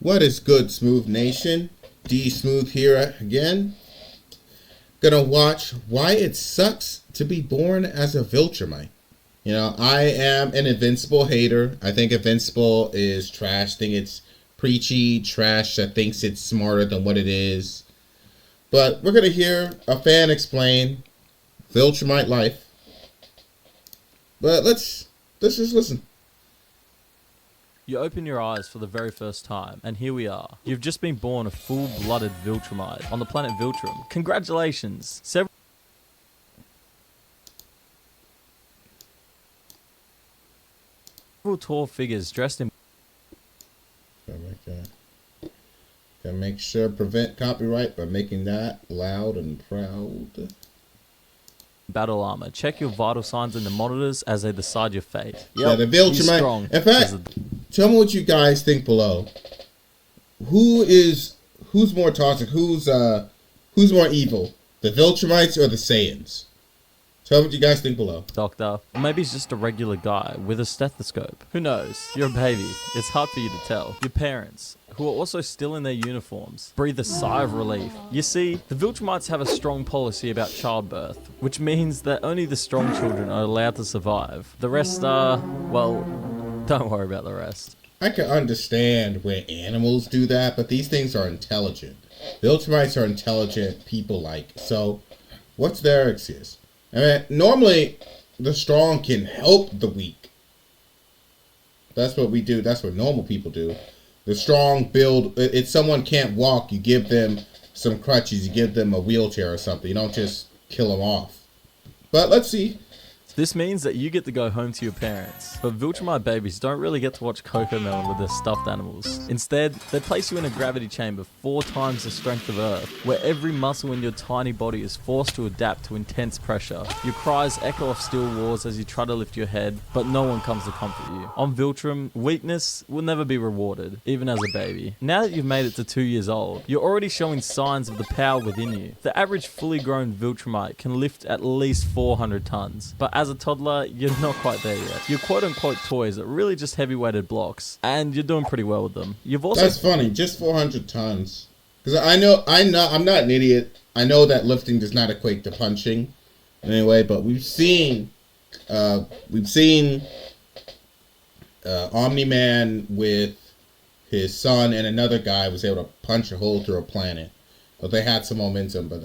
What is good, Smooth Nation? D Smooth here again. Gonna watch why it sucks to be born as a viltrumite. You know, I am an Invincible hater. I think Invincible is trash. I think it's preachy trash that thinks it's smarter than what it is. But we're gonna hear a fan explain viltrumite life. But let's just listen. You open your eyes for the very first time, and here we are. You've just been born a full-blooded viltrumite on the planet Viltrum. Congratulations! Several tall figures dressed in Gotta make sure prevent copyright by making that loud and proud. battle armor. Check your vital signs in the monitors as they decide your fate. Yeah, the viltrumite. In fact, tell me what you guys think below. Who's more toxic? Who's more evil? The viltrumites or the Saiyans? Tell me what you guys think below. Doctor. Or maybe he's just a regular guy with a stethoscope. Who knows? You're a baby. It's hard for you to tell. Your parents, who are also still in their uniforms, breathe a sigh of relief. You see, the viltrumites have a strong policy about childbirth, which means that only the strong children are allowed to survive. The rest are, well, don't worry about the rest. I can understand where animals do that, but these things are intelligent. Viltrumites are intelligent people so what's their excuse? I mean, normally the strong can help the weak. That's what we do. That's what normal people do. The strong build. If someone can't walk, you give them some crutches. You give them a wheelchair or something. You don't just kill them off. But let's see. This means that you get to go home to your parents, but viltrumite babies don't really get to watch Cocomelon with their stuffed animals. Instead, they place you in a gravity chamber 4 times the strength of Earth, where every muscle in your tiny body is forced to adapt to intense pressure. Your cries echo off steel walls as you try to lift your head, but no one comes to comfort you. On Viltrum, weakness will never be rewarded, even as a baby. Now that you've made it to 2 years old, you're already showing signs of the power within you. The average fully grown viltrumite can lift at least 400 tons, but as a toddler, you're not quite there yet. Your quote-unquote toys are really just heavy-weighted blocks, and you're doing pretty well with them. You've also— That's funny, just 400 tons. Because I'm not an idiot. I know that lifting does not equate to punching, anyway. But we've seen Omni-Man with his son and another guy was able to punch a hole through a planet, but they had some momentum. But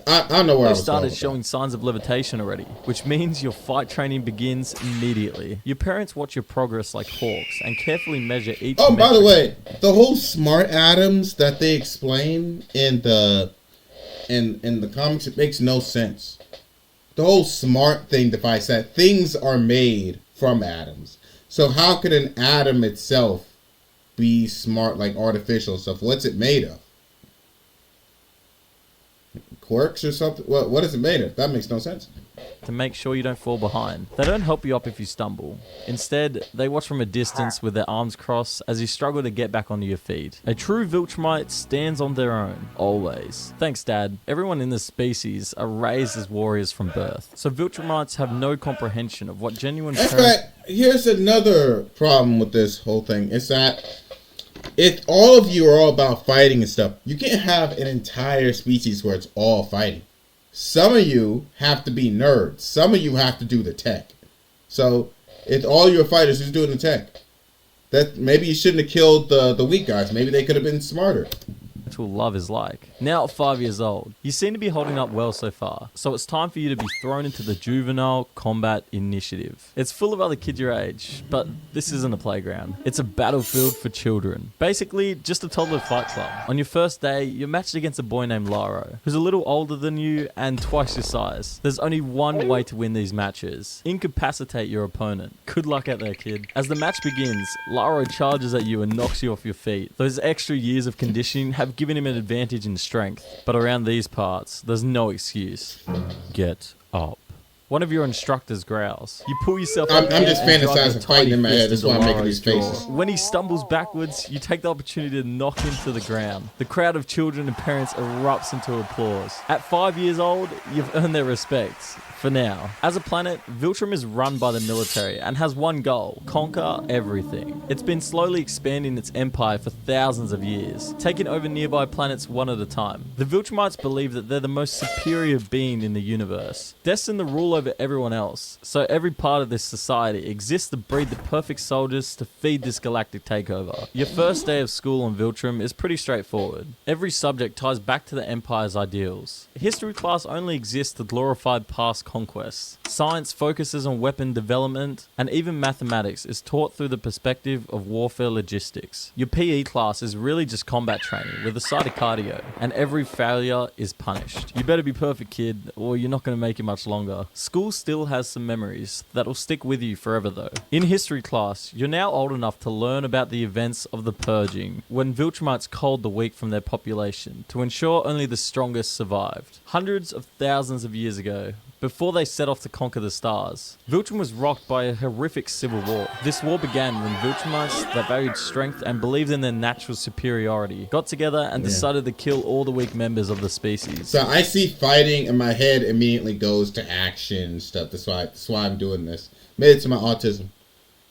I don't know where I was going with started showing signs of levitation already, which means your fight training begins immediately. Your parents watch your progress like hawks and carefully measure each metric. By the way, the whole smart atoms that they explain in the comics, it makes no sense. The whole smart thing device, that things are made from atoms. So how could an atom itself be smart, like artificial stuff? What's it made of? Quirks or something? What is it made of? That makes no sense. To make sure you don't fall behind. They don't help you up if you stumble. Instead, they watch from a distance with their arms crossed as you struggle to get back onto your feet. A true viltrumite stands on their own, always. Thanks, Dad. Everyone in this species are raised as warriors from birth. So viltrumites have no comprehension of what genuine In fact, here's another problem with this whole thing. Is that if all of you are all about fighting and stuff, you can't have an entire species where it's all fighting. Some of you have to be nerds. Some of you have to do the tech. So if all your fighters is doing the tech, that maybe you shouldn't have killed the weak guys. Maybe they could have been smarter. Love is like. Now at 5 years old, you seem to be holding up well so far, so it's time for you to be thrown into the Juvenile Combat Initiative. It's full of other kids your age, but this isn't a playground. It's a battlefield for children. Basically, just a toddler fight club. On your first day, you're matched against a boy named Laro, who's a little older than you and twice your size. There's only one way to win these matches: incapacitate your opponent. Good luck out there, kid. As the match begins, Laro charges at you and knocks you off your feet. Those extra years of conditioning have given him an advantage in strength, but around these parts, there's no excuse. Get up. One of your instructors growls. You pull yourself up. I'm just fantasizing fighting in my head. That's why I'm making these faces. When he stumbles backwards, you take the opportunity to knock him to the ground. The crowd of children and parents erupts into applause. At 5 years old, you've earned their respect. For now. As a planet, Viltrum is run by the military and has one goal: conquer everything. It's been slowly expanding its empire for thousands of years, taking over nearby planets one at a time. The Viltrumites believe that they're the most superior being in the universe, destined to rule over everyone else. So every part of this society exists to breed the perfect soldiers to feed this galactic takeover. Your first day of school on Viltrum is pretty straightforward. Every subject ties back to the Empire's ideals. History class only exists to glorify past conquests. Science focuses on weapon development, and even mathematics is taught through the perspective of warfare logistics. Your PE class is really just combat training with a side of cardio, and every failure is punished. You better be perfect, kid, or you're not going to make it much longer. School still has some memories that'll stick with you forever though. In history class, you're now old enough to learn about the events of the Purging, when Viltrumites culled the weak from their population to ensure only the strongest survived. Hundreds of thousands of years ago, before they set off to conquer the stars, Viltrum was rocked by a horrific civil war. This war began when Viltrumites that valued strength and believed in their natural superiority got together and decided to kill all the weak members of the species. So I see fighting and my head immediately goes to action and stuff. That's why I'm doing this. Made it to my autism.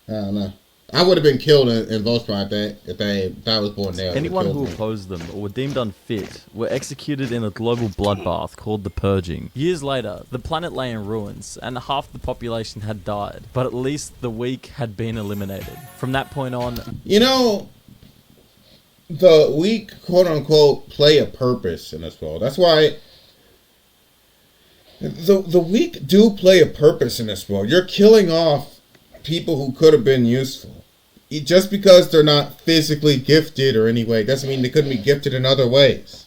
I don't know. I would have been killed in Voltron if I was born there. Anyone who opposed them or were deemed unfit were executed in a global bloodbath called the Purging. Years later, the planet lay in ruins and half the population had died, but at least the weak had been eliminated. From that point on, you know, the weak, quote unquote, play a purpose in this world. That's why the weak do play a purpose in this world. You're killing off people who could have been useful. Just because they're not physically gifted or any way doesn't mean they couldn't be gifted in other ways.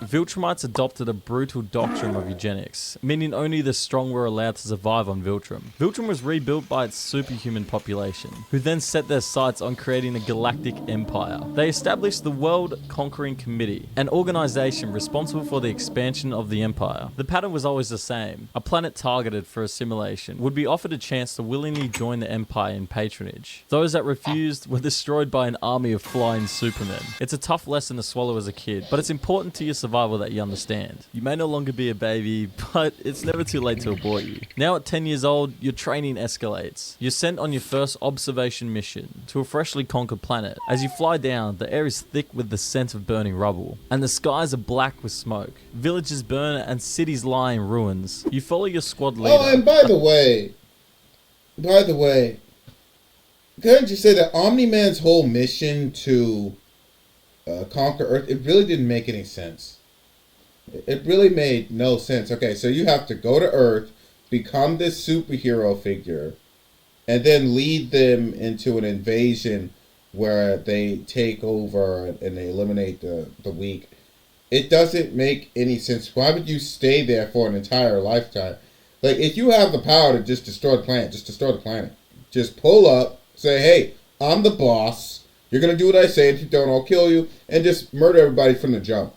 Viltrumites adopted a brutal doctrine of eugenics, meaning only the strong were allowed to survive on Viltrum. Viltrum was rebuilt by its superhuman population, who then set their sights on creating a galactic empire. They established the World Conquering Committee, an organization responsible for the expansion of the empire. The pattern was always the same. A planet targeted for assimilation would be offered a chance to willingly join the empire in patronage. Those that refused were destroyed by an army of flying supermen. It's a tough lesson to swallow as a kid, but it's important to your survival that you understand. You may no longer be a baby, but it's never too late to abort you. Now at 10 years old, your training escalates. You're sent on your first observation mission to a freshly conquered planet. As you fly down, the air is thick with the scent of burning rubble, and the skies are black with smoke. Villages burn and cities lie in ruins. You follow your squad leader. Oh, and by the way, couldn't you say that Omni-Man's whole mission to conquer Earth, it really didn't make any sense. It really made no sense. Okay, so you have to go to Earth, become this superhero figure, and then lead them into an invasion where they take over and they eliminate the weak. It doesn't make any sense. Why would you stay there for an entire lifetime? Like, if you have the power to just destroy the planet, just destroy the planet. Just pull up, say, hey, I'm the boss. You're going to do what I say. If you don't, I'll kill you. And just murder everybody from the jump.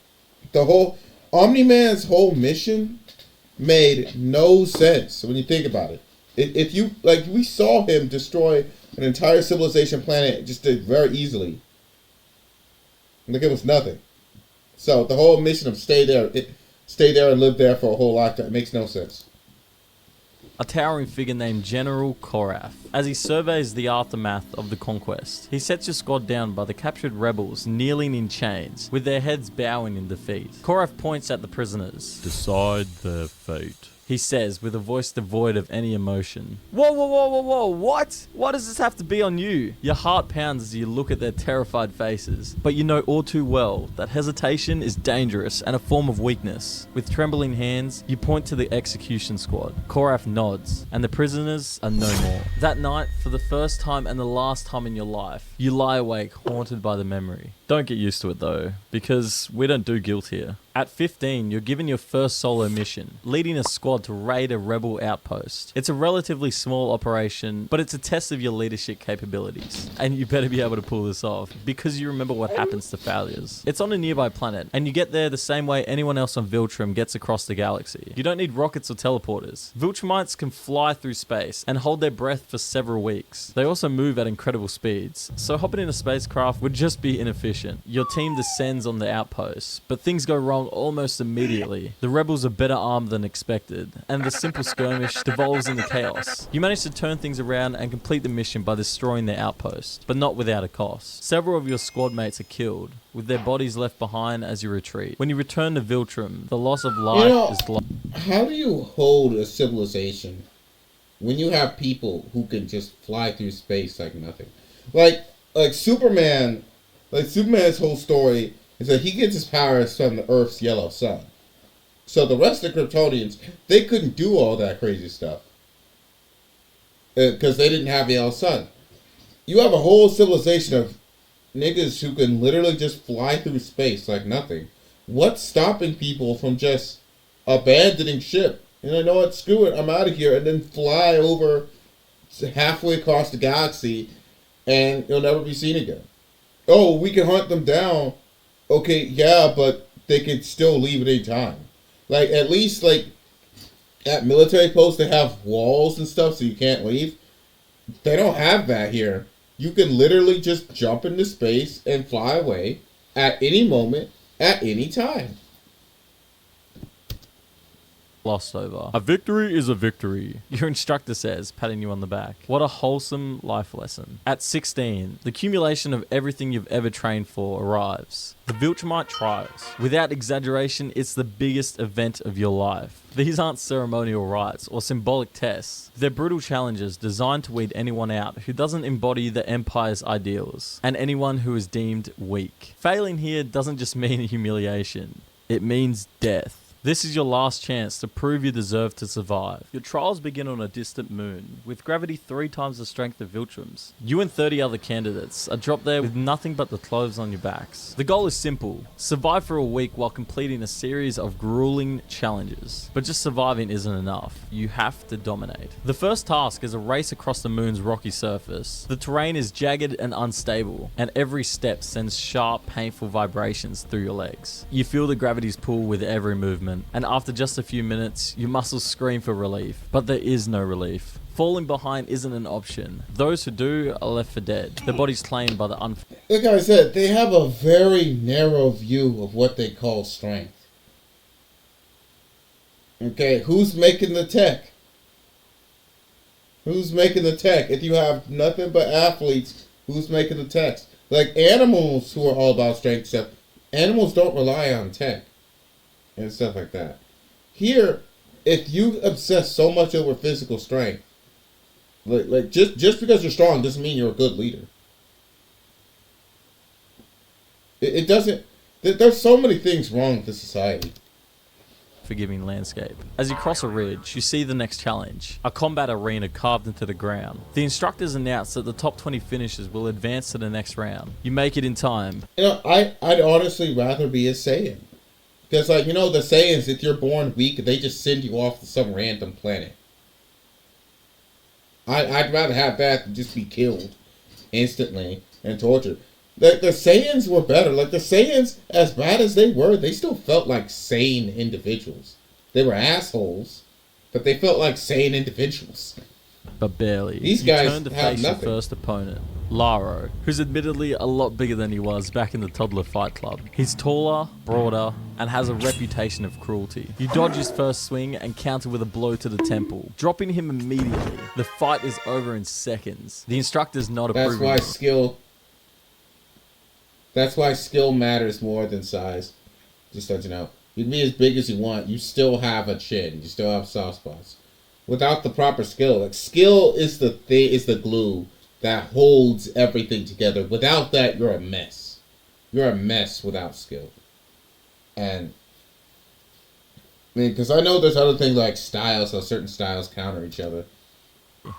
The whole Omni-Man's whole mission made no sense when you think about it. If you, like, we saw him destroy an entire civilization planet just very easily. Like it was nothing. So the whole mission of stay there and live there for a whole lifetime makes no sense. A towering figure named General Korath. As he surveys the aftermath of the conquest, he sets your squad down by the captured rebels kneeling in chains, with their heads bowing in defeat. Korath points at the prisoners. Decide their fate, he says with a voice devoid of any emotion. Whoa, whoa, whoa, whoa, whoa, what? Why does this have to be on you? Your heart pounds as you look at their terrified faces, but you know all too well that hesitation is dangerous and a form of weakness. With trembling hands, you point to the execution squad. Korath nods, and the prisoners are no more. That night, for the first time and the last time in your life, you lie awake, haunted by the memory. Don't get used to it though, because we don't do guilt here. At 15, you're given your first solo mission, leading a squad to raid a rebel outpost. It's a relatively small operation, but it's a test of your leadership capabilities. And you better be able to pull this off, because you remember what happens to failures. It's on a nearby planet, and you get there the same way anyone else on Viltrum gets across the galaxy. You don't need rockets or teleporters. Viltrumites can fly through space and hold their breath for several weeks. They also move at incredible speeds, so hopping in a spacecraft would just be inefficient. Your team descends on the outpost, but things go wrong along almost immediately. The rebels are better armed than expected, and the simple skirmish devolves into chaos. You manage to turn things around and complete the mission by destroying their outpost, but not without a cost. Several of your squad mates are killed, with their bodies left behind as you retreat. When you return to Viltrum, the loss of life is global. How do you hold a civilization when you have people who can just fly through space like nothing? Like Superman, Superman's whole story is that he gets his powers from the Earth's yellow sun. So the rest of the Kryptonians, they couldn't do all that crazy stuff because they didn't have the yellow sun. You have a whole civilization of niggas who can literally just fly through space like nothing. What's stopping people from just abandoning ship? And I know what, screw it, I'm out of here, and then fly over halfway across the galaxy, and you'll never be seen again. Oh, we can hunt them down. Okay, yeah, but they can still leave at any time. Like, at least, like, at military posts, they have walls and stuff so you can't leave. They don't have that here. You can literally just jump into space and fly away at any moment, at any time. Lost over. A victory is a victory, your instructor says, patting you on the back. What a wholesome life lesson. At 16, the accumulation of everything you've ever trained for arrives. The Viltrumite Trials. Without exaggeration, it's the biggest event of your life. These aren't ceremonial rites or symbolic tests. They're brutal challenges designed to weed anyone out who doesn't embody the Empire's ideals, and anyone who is deemed weak. Failing here doesn't just mean humiliation. It means death. This is your last chance to prove you deserve to survive. Your trials begin on a distant moon, with gravity 3 times the strength of Viltrum's. You and 30 other candidates are dropped there with nothing but the clothes on your backs. The goal is simple: survive for a week while completing a series of grueling challenges. But just surviving isn't enough. You have to dominate. The first task is a race across the moon's rocky surface. The terrain is jagged and unstable, and every step sends sharp, painful vibrations through your legs. You feel the gravity's pull with every movement, and after just a few minutes, your muscles scream for relief. But there is no relief. Falling behind isn't an option. Those who do are left for dead. Their bodies claimed by the Like I said, they have a very narrow view of what they call strength. Okay, who's making the tech? Who's making the tech? If you have nothing but athletes, who's making the tech? Like animals who are all about strength stuff, animals don't rely on tech and stuff like that. Here, if you obsess so much over physical strength, like just because you're strong doesn't mean you're a good leader. It doesn't. There's so many things wrong with the society. forgiving landscape. As you cross a ridge, you see the next challenge, a combat arena carved into the ground. The instructors announce that the top 20 finishers will advance to the next round. You make it in time. You know, I'd honestly rather be a Saiyan. Because, like, you know, the Saiyans, if you're born weak, they just send you off to some random planet. I'd rather have that than just be killed instantly and tortured. The Saiyans were better. Like, the Saiyans, as bad as they were, they still felt like sane individuals. They were assholes, but they felt like sane individuals. But barely. These guys turn to have face nothing. your first opponent, Laro, who's admittedly a lot bigger than he was back in the toddler fight club. He's taller, broader, and has a reputation of cruelty. You dodge his first swing and counter with a blow to the temple, dropping him immediately. The fight is over in seconds. The instructor's not approving. That's why skill matters more than size. Just let you know. You can be as big as you want. You still have a chin. You still have soft spots. Without the proper skill, like skill is the thing, is the glue that holds everything together. Without that, you're a mess. You're a mess without skill. And I mean, because I know there's other things like styles, how certain styles counter each other.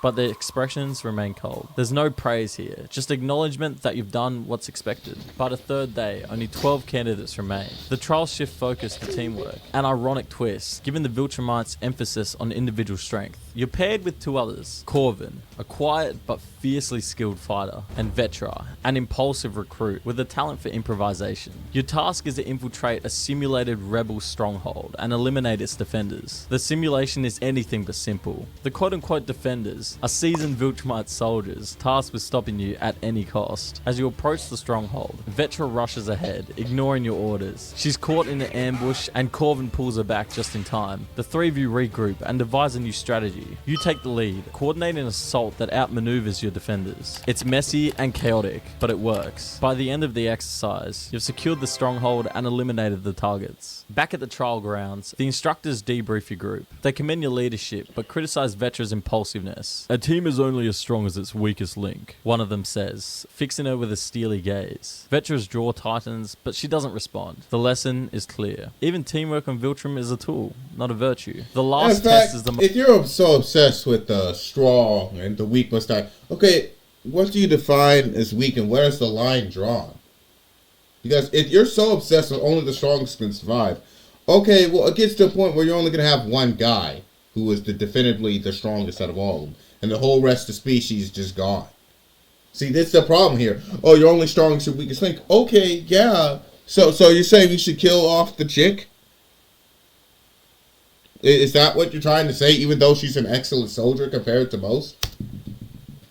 But the expressions remain cold. There's no praise here, just acknowledgement that you've done what's expected. By the third day, only 12 candidates remain. The trials shift focus to teamwork. An ironic twist, given the Viltrumites' emphasis on individual strength. You're paired with two others, Corvin, a quiet but fiercely skilled fighter, and Vetra, an impulsive recruit with a talent for improvisation. Your task is to infiltrate a simulated rebel stronghold and eliminate its defenders. The simulation is anything but simple. The quote-unquote defenders leaders are seasoned Viltrumite soldiers tasked with stopping you at any cost. As you approach the stronghold, Vetra rushes ahead, ignoring your orders. She's caught in an ambush and Corvin pulls her back just in time. The three of you regroup and devise a new strategy. You take the lead, coordinate an assault that outmaneuvers your defenders. It's messy and chaotic, but it works. By the end of the exercise, you've secured the stronghold and eliminated the targets. Back at the trial grounds, the instructors debrief your group. They commend your leadership, but criticize Vetra's impulsiveness. A team is only as strong as its weakest link, one of them says, fixing her with a steely gaze. Vetra's jaw tightens, but she doesn't respond. The lesson is clear. Even teamwork on Viltrum is a tool, not a virtue. The last test is the... If you're so obsessed with the strong and the weak must die, okay, what do you define as weak and where's the line drawn? Because if you're so obsessed with only the strongest can survive, okay, well, it gets to a point where you're only going to have one guy who is definitively the strongest out of all of them, and the whole rest of the species is just gone. See, this is the problem here. Oh, you're only strong as your weakest link. Okay, yeah. So you're saying we should kill off the chick? Is that what you're trying to say, even though she's an excellent soldier compared to most?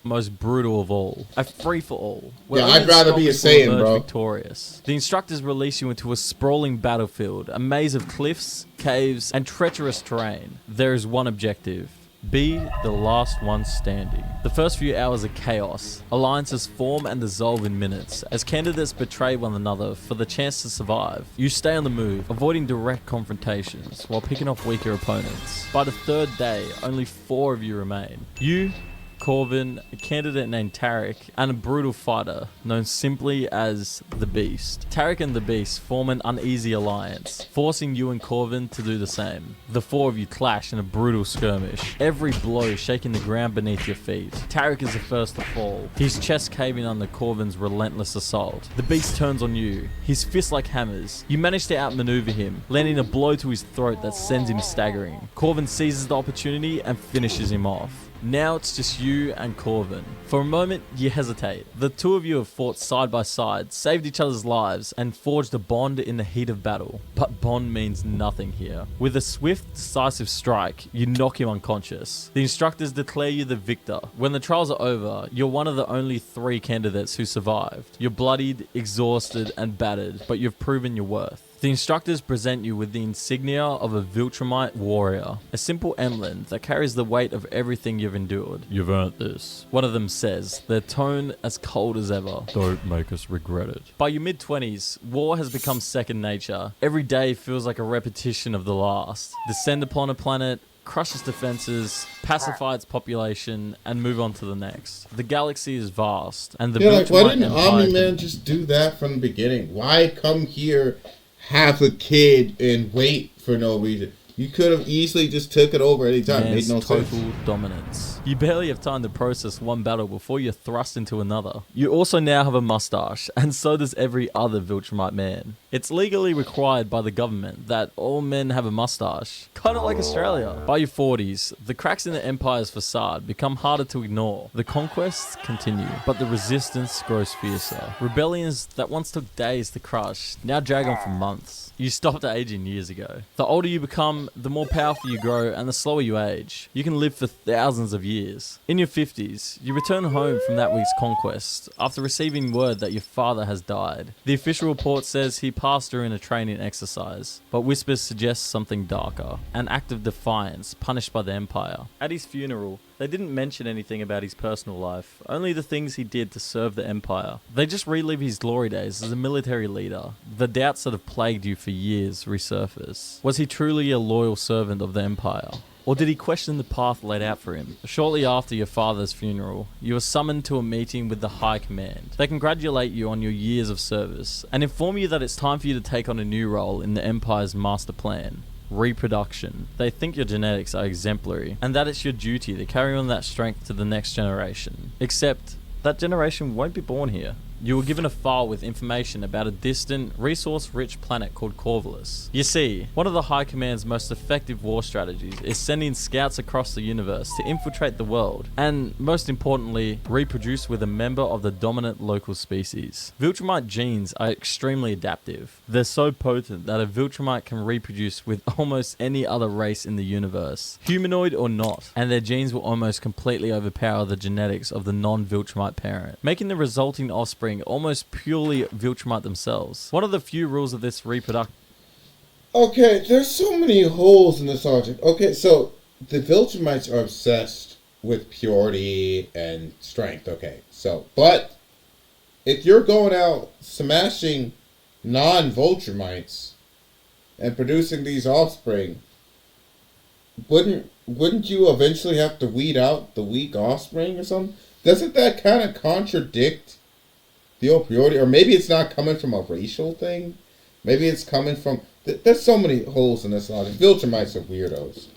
Most brutal of all. A free-for-all. Yeah, I'd rather be a Saiyan, bro. Victorious. The instructors release you into a sprawling battlefield, a maze of cliffs, caves, and treacherous terrain. There is one objective. Be the last one standing. The first few hours are chaos. Alliances form and dissolve in minutes, as candidates betray one another for the chance to survive. You stay on the move, avoiding direct confrontations, while picking off weaker opponents. By the third day, only 4 of you remain. You, Corvin, a candidate named Tarek, and a brutal fighter known simply as the Beast. Tarek and the Beast form an uneasy alliance, forcing you and Corvin to do the same. The 4 of you clash in a brutal skirmish, every blow shaking the ground beneath your feet. Tarek is the first to fall, his chest caving under Corvin's relentless assault. The Beast turns on you, his fists like hammers. You manage to outmaneuver him, landing a blow to his throat that sends him staggering. Corvin seizes the opportunity and finishes him off. Now it's just you and Corvin. For a moment, you hesitate. The 2 of you have fought side by side, saved each other's lives, and forged a bond in the heat of battle. But bond means nothing here. With a swift, decisive strike, you knock him unconscious. The instructors declare you the victor. When the trials are over, you're one of the only 3 candidates who survived. You're bloodied, exhausted, and battered, but you've proven your worth. The instructors present you with the insignia of a Viltrumite warrior, a simple emblem that carries the weight of everything you've endured. You've earned this, one of them says, their tone as cold as ever. Don't make us regret it. By your mid-20s, war has become second nature. Every day feels like a repetition of the last. Descend upon a planet, crush its defenses, pacify its population, and move on to the next. The galaxy is vast, and the like, why didn't Empire Omni-Man just do that from the beginning? Why come here, have a kid, and wait for no reason? You could have easily just took it over any time. Made no sense. Total dominance. You barely have time to process one battle before you're thrust into another. You also now have a mustache, and so does every other Viltrumite man. It's legally required by the government that all men have a mustache, kind of like Australia. By your 40s, the cracks in the Empire's facade become harder to ignore. The conquests continue, but the resistance grows fiercer. Rebellions that once took days to crush now drag on for months. You stopped aging years ago. The older you become, the more powerful you grow, and the slower you age. You can live for thousands of years. In your 50s, you return home from that week's conquest after receiving word that your father has died. The official report says he passed during a training exercise, but whispers suggest something darker, an act of defiance punished by the Empire. At his funeral, they didn't mention anything about his personal life, only the things he did to serve the Empire. They just relive his glory days as a military leader. The doubts that have plagued you for years resurface. Was he truly a loyal servant of the Empire? Or did he question the path laid out for him? Shortly after your father's funeral, you are summoned to a meeting with the High Command. They congratulate you on your years of service, and inform you that it's time for you to take on a new role in the Empire's master plan. Reproduction. They think your genetics are exemplary, and that it's your duty to carry on that strength to the next generation. Except, that generation won't be born here. you were given a file with information about a distant, resource-rich planet called Corvus. You see, one of the High Command's most effective war strategies is sending scouts across the universe to infiltrate the world, and most importantly, reproduce with a member of the dominant local species. Viltrumite genes are extremely adaptive. They're so potent that a Viltrumite can reproduce with almost any other race in the universe, humanoid or not, and their genes will almost completely overpower the genetics of the non-Viltrumite parent, making the resulting offspring almost purely Viltrumite themselves. One of the few rules of this reproduction. Okay, there's so many holes in this logic. Okay, so the Viltrumites are obsessed with purity and strength. Okay, so, but if you're going out smashing non-Viltrumites and producing these offspring, wouldn't you eventually have to weed out the weak offspring or something? Doesn't that kind of contradict the whole purity? Or maybe it's not coming from a racial thing. Maybe it's coming from... There's so many holes in this logic. Viltrumites are weirdos.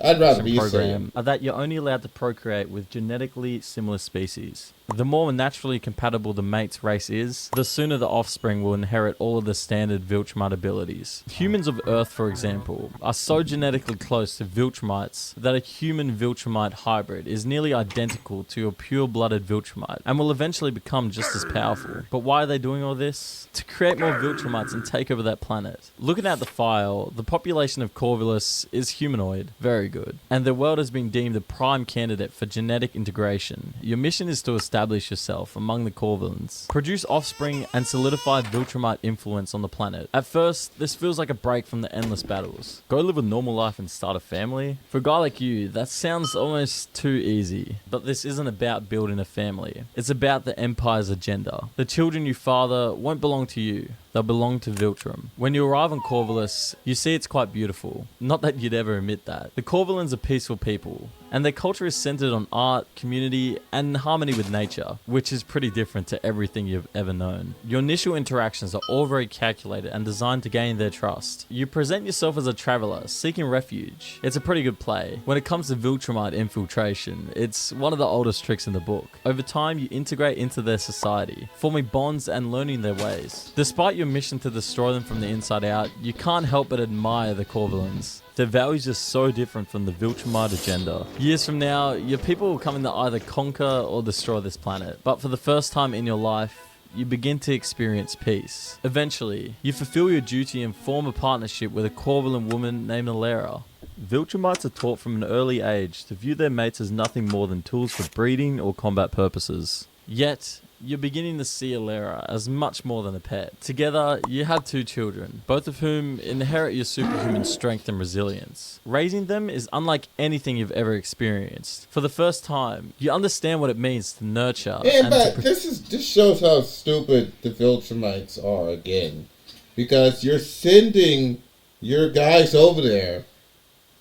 I'd rather be program are that you're only allowed to procreate with genetically similar species. The more naturally compatible the mate's race is, the sooner the offspring will inherit all of the standard Viltrumite abilities. Humans of Earth, for example, are so genetically close to Viltrumites that a human Viltrumite hybrid is nearly identical to a pure-blooded Viltrumite and will eventually become just as powerful. But why are they doing all this? To create more Viltrumites and take over that planet. Looking at the file, the population of Corvus is humanoid, very good, and the world has been deemed a prime candidate for genetic integration. Your mission is to establish yourself among the Corvans, produce offspring, and solidify Viltrumite influence on the planet. At first, this feels like a break from the endless battles. Go live a normal life and start a family? For a guy like you, that sounds almost too easy. But this isn't about building a family. It's about the Empire's agenda. The children you father won't belong to you. They'll belong to Viltrum. When you arrive on Corvus, you see it's quite beautiful. Not that you'd ever admit that. The Corvalans are peaceful people, and their culture is centered on art, community, and harmony with nature, which is pretty different to everything you've ever known. Your initial interactions are all very calculated and designed to gain their trust. You present yourself as a traveler, seeking refuge. It's a pretty good play. When it comes to Viltrumite infiltration, it's one of the oldest tricks in the book. Over time, you integrate into their society, forming bonds and learning their ways. Despite your mission to destroy them from the inside out, you can't help but admire the Corvalans. Their values are so different from the Viltrumite agenda. Years from now, your people will come in to either conquer or destroy this planet. But for the first time in your life, you begin to experience peace. Eventually, you fulfill your duty and form a partnership with a Corvalan woman named Alera. Viltrumites are taught from an early age to view their mates as nothing more than tools for breeding or combat purposes. Yet, you're beginning to see Alera as much more than a pet. Together, you have 2 children, both of whom inherit your superhuman strength and resilience. Raising them is unlike anything you've ever experienced. For the first time, you understand what it means to nurture. Yeah, but this shows how stupid the Viltrumites are again. Because you're sending your guys over there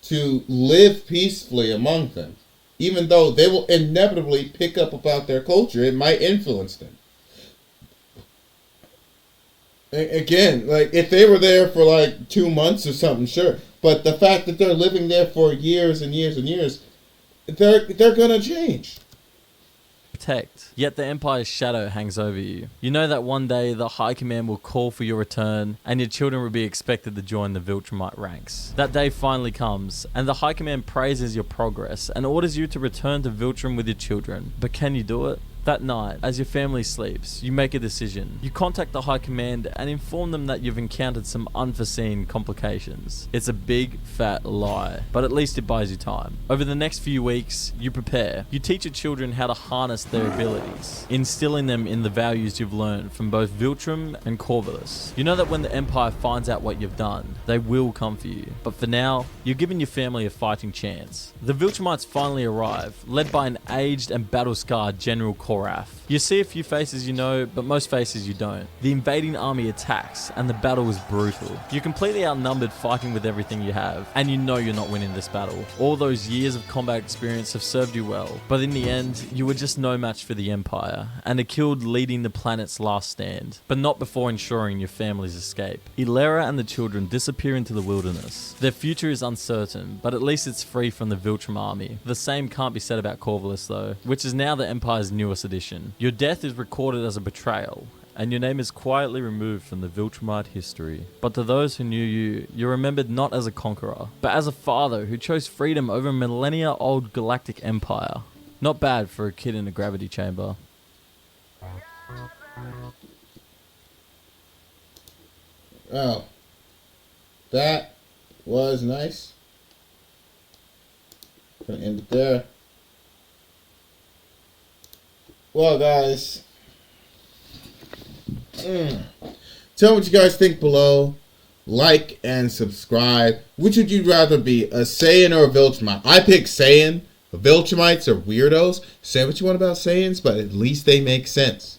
to live peacefully among them. Even though they will inevitably pick up about their culture, it might influence them. Again, like, if they were there for like 2 months or something, sure. But the fact that they're living there for years and years and years, they're gonna change. Protect. Yet the Empire's shadow hangs over you. You know that one day the High Command will call for your return and your children will be expected to join the Viltrumite ranks. That day finally comes and the High Command praises your progress and orders you to return to Viltrum with your children. But can you do it? That night, as your family sleeps, you make a decision. You contact the High Command and inform them that you've encountered some unforeseen complications. It's a big, fat lie, but at least it buys you time. Over the next few weeks, you prepare. You teach your children how to harness their abilities, instilling them in the values you've learned from both Viltrum and Corvus. You know that when the Empire finds out what you've done, they will come for you. But for now, you're giving your family a fighting chance. The Viltrumites finally arrive, led by an aged and battle-scarred General Corvus. You see a few faces you know, but most faces you don't. The invading army attacks, and the battle is brutal. You're completely outnumbered fighting with everything you have, and you know you're not winning this battle. All those years of combat experience have served you well, but in the end, you were just no match for the Empire, and are killed leading the planet's last stand, but not before ensuring your family's escape. Ilera and the children disappear into the wilderness. Their future is uncertain, but at least it's free from the Viltrum army. The same can't be said about Corvus though, which is now the Empire's newest this edition. Your death is recorded as a betrayal, and your name is quietly removed from the viltrumite history. But to those who knew you, you're remembered not as a conqueror, but as a father who chose freedom over a millennia-old galactic empire. Not bad for a kid in a gravity chamber. Oh, that was nice. Gonna end it there. Well, guys, tell me what you guys think below. Like and subscribe. Which would you rather be, a Saiyan or a Viltrumite? I pick Saiyan. Viltrumites are weirdos. Say what you want about Saiyans, but at least they make sense.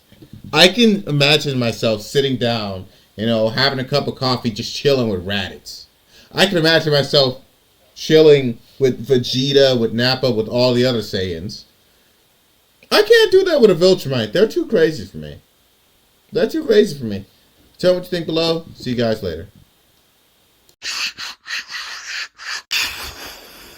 I can imagine myself sitting down, having a cup of coffee, just chilling with Raditz. I can imagine myself chilling with Vegeta, with Nappa, with all the other Saiyans. I can't do that with a Viltrumite. They're too crazy for me. Tell me what you think below. See you guys later.